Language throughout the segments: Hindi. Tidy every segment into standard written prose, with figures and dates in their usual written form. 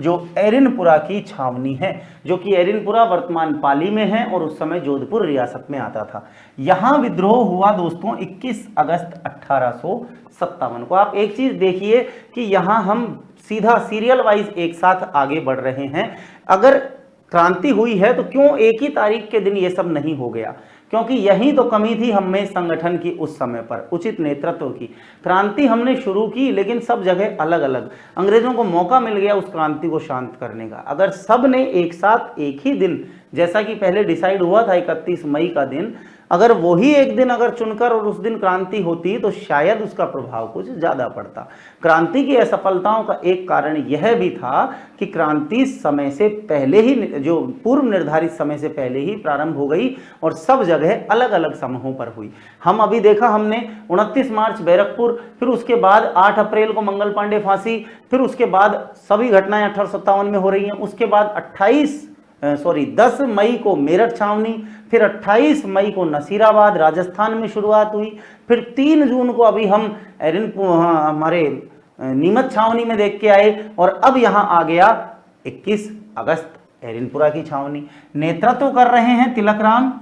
जो एरिनपुरा की छावनी है, जो कि एरिनपुरा वर्तमान पाली में है और उस समय जोधपुर रियासत में आता था। यहां विद्रोह हुआ दोस्तों 21 अगस्त 1857 को। आप एक चीज देखिए कि यहां हम सीधा सीरियल वाइज एक साथ आगे बढ़ रहे हैं। अगर क्रांति हुई है तो क्यों एक ही तारीख के दिन ये सब नहीं हो गया? क्योंकि यही तो कमी थी हमें संगठन की उस समय पर, उचित नेतृत्व की। क्रांति हमने शुरू की लेकिन सब जगह अलग अलग, अंग्रेजों को मौका मिल गया उस क्रांति को शांत करने का। अगर सब ने एक साथ एक ही दिन, जैसा कि पहले डिसाइड हुआ था 31 मई का दिन, अगर वही एक दिन अगर चुनकर और उस दिन क्रांति होती तो शायद उसका प्रभाव कुछ ज्यादा पड़ता। क्रांति की असफलताओं का एक कारण यह भी था कि क्रांति समय से पहले ही, जो पूर्व निर्धारित समय से पहले ही प्रारंभ हो गई और सब जगह अलग अलग समूहों पर हुई। हम अभी देखा हमने 29 मार्च बैरकपुर, फिर उसके बाद 8 अप्रैल को मंगल पांडे फांसी, फिर उसके बाद सभी घटनाएं 1857 में हो रही हैं। उसके बाद 10 मई को मेरठ छावनी, फिर 28 मई को नसीराबाद राजस्थान में शुरुआत हुई, फिर 3 जून को अभी हम हमारे नीमच छावनी में देख के आए, और अब यहां आ गया 21 अगस्त एरिनपुरा की छावनी। नेतृत्व कर रहे हैं तिलकराम,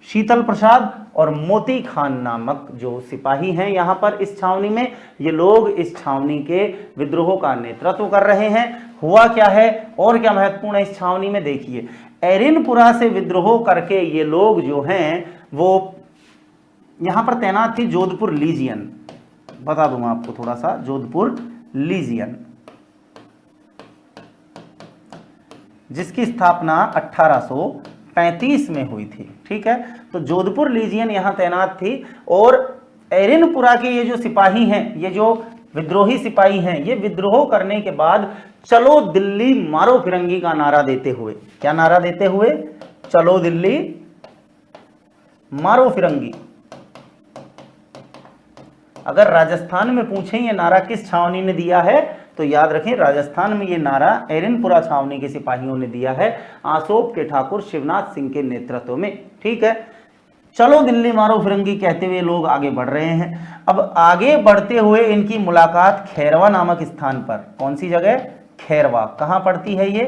शीतल प्रसाद और मोती खान नामक जो सिपाही हैं यहां पर इस छावनी में। ये लोग इस छावनी के विद्रोह का नेतृत्व कर रहे हैं। हुआ क्या है और क्या महत्वपूर्ण है इस छावनी में, देखिए। एरिनपुरा से विद्रोह करके ये लोग जो हैं वो यहां पर तैनात थी जोधपुर लीजियन। बता दूंगा आपको थोड़ा सा, जोधपुर लीजियन जिसकी स्थापना 1835 में हुई थी। ठीक है, तो जोधपुर लीजियन यहां तैनात थी और एरिनपुरा के ये जो सिपाही हैं, ये जो विद्रोही सिपाही हैं, ये विद्रोह करने के बाद चलो दिल्ली मारो फिरंगी का नारा देते हुए, क्या नारा देते हुए? चलो दिल्ली मारो फिरंगी। अगर राजस्थान में पूछें ये नारा किस छावनी ने दिया है तो याद रखें राजस्थान में ये नारा एरिनपुरा छावनी के सिपाहियों ने दिया है, आसोप के ठाकुर शिवनाथ सिंह के नेतृत्व में। ठीक है, चलो दिल्ली मारो फिरंगी कहते हुए लोग आगे बढ़ रहे हैं। अब आगे बढ़ते हुए इनकी मुलाकात खैरवा नामक स्थान पर, कौन सी जगह? खैरवा। कहां पड़ती है ये?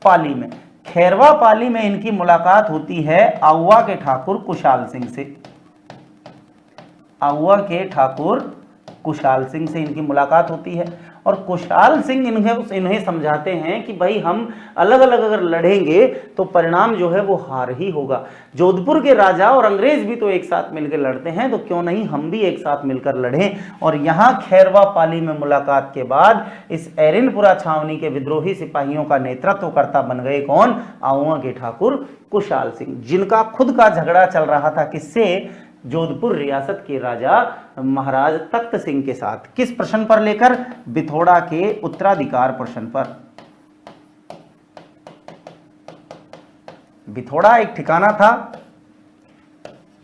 पाली में। खैरवा पाली में इनकी मुलाकात होती है आउवा के ठाकुर कुशाल सिंह से। आउवा के ठाकुर कुशाल सिंह से इनकी मुलाकात होती है और कुशाल सिंह इन्हें समझाते हैं कि भाई हम अलग अलग अगर लड़ेंगे तो परिणाम जो है वो हार ही होगा। जोधपुर के राजा और अंग्रेज भी तो एक साथ मिलकर लड़ते हैं, तो क्यों नहीं हम भी एक साथ मिलकर लड़ें। और यहां खैरवा पाली में मुलाकात के बाद इस एरिनपुरा छावनी के विद्रोही सिपाहियों का नेतृत्वकर्ता बन गए कौन? आउवा के ठाकुर कुशाल सिंह, जिनका खुद का झगड़ा चल रहा था किससे? जोधपुर रियासत के राजा महाराज तख्त सिंह के साथ। किस प्रश्न पर लेकर? बिथोड़ा के उत्तराधिकार प्रश्न पर। बिथोड़ा एक ठिकाना था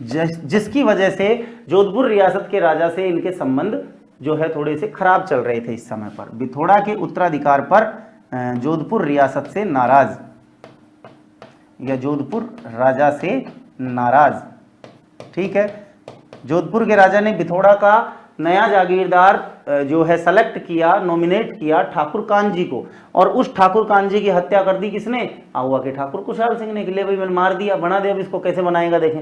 जिसकी वजह से जोधपुर रियासत के राजा से इनके संबंध जो है थोड़े से खराब चल रहे थे इस समय पर। बिथोड़ा के उत्तराधिकार पर जोधपुर रियासत से नाराज, या जोधपुर राजा से नाराज। ठीक है, जोधपुर के राजा ने बिथोड़ा का नया जागीरदार जो है सेलेक्ट किया, नॉमिनेट किया ठाकुर कांजी को, और उस ठाकुर कांजी की हत्या कर दी किसने? आउवा के ठाकुर कुशाल सिंह ने। ले भाई मैंने मार दिया, बना दे, अब इसको कैसे बनाएगा देखें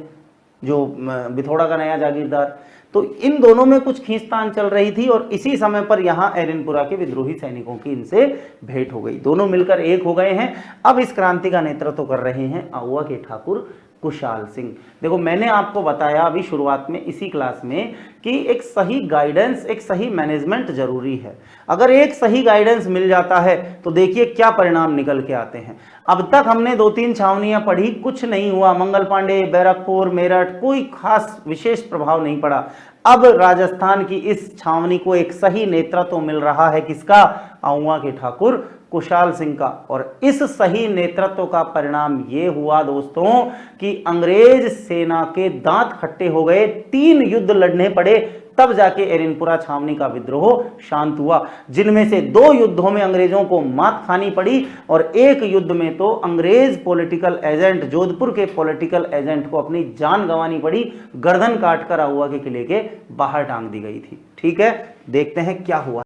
जो बिथोड़ा का नया जागीरदार। तो इन दोनों में कुछ खींचतान चल रही थी और इसी समय पर यहां एरिनपुरा के विद्रोही सैनिकों की इनसे भेंट हो गई। दोनों मिलकर एक हो गए हैं। अब इस क्रांति का नेतृत्व कर रहे हैं आउवा के ठाकुर कुशाल सिंह। देखो मैंने आपको बताया अभी शुरुआत में इसी क्लास में कि एक सही गाइडेंस, एक सही मैनेजमेंट जरूरी है। अगर एक सही गाइडेंस मिल जाता है तो देखिए क्या परिणाम निकल के आते हैं। अब तक हमने 2-3 छावनियां पढ़ी, कुछ नहीं हुआ। मंगल पांडे, बैरकपुर, मेरठ, कोई खास विशेष प्रभाव नहीं पड़ा। अब राजस्थान की इस छावनी को एक सही नेतृत्व मिल रहा है, किसका? आउवा के ठाकुर कुशाल सिंह का। और इस सही नेतृत्व का परिणाम ये हुआ दोस्तों कि अंग्रेज सेना के दांत खट्टे हो गए, 3 युद्ध लड़ने पड़े, तब जाके एरिनपुरा छावनी का विद्रोह शांत हुआ, जिनमें से 2 युद्धों में अंग्रेजों को मात खानी पड़ी और एक युद्ध में तो अंग्रेज पॉलिटिकल एजेंट, जोधपुर के पॉलिटिकल एजेंट को अपनी जान गंवानी पड़ी, गर्दन काटकर आउवा के किले के बाहर टांग दी गई थी। ठीक है, देखते हैं क्या हुआ।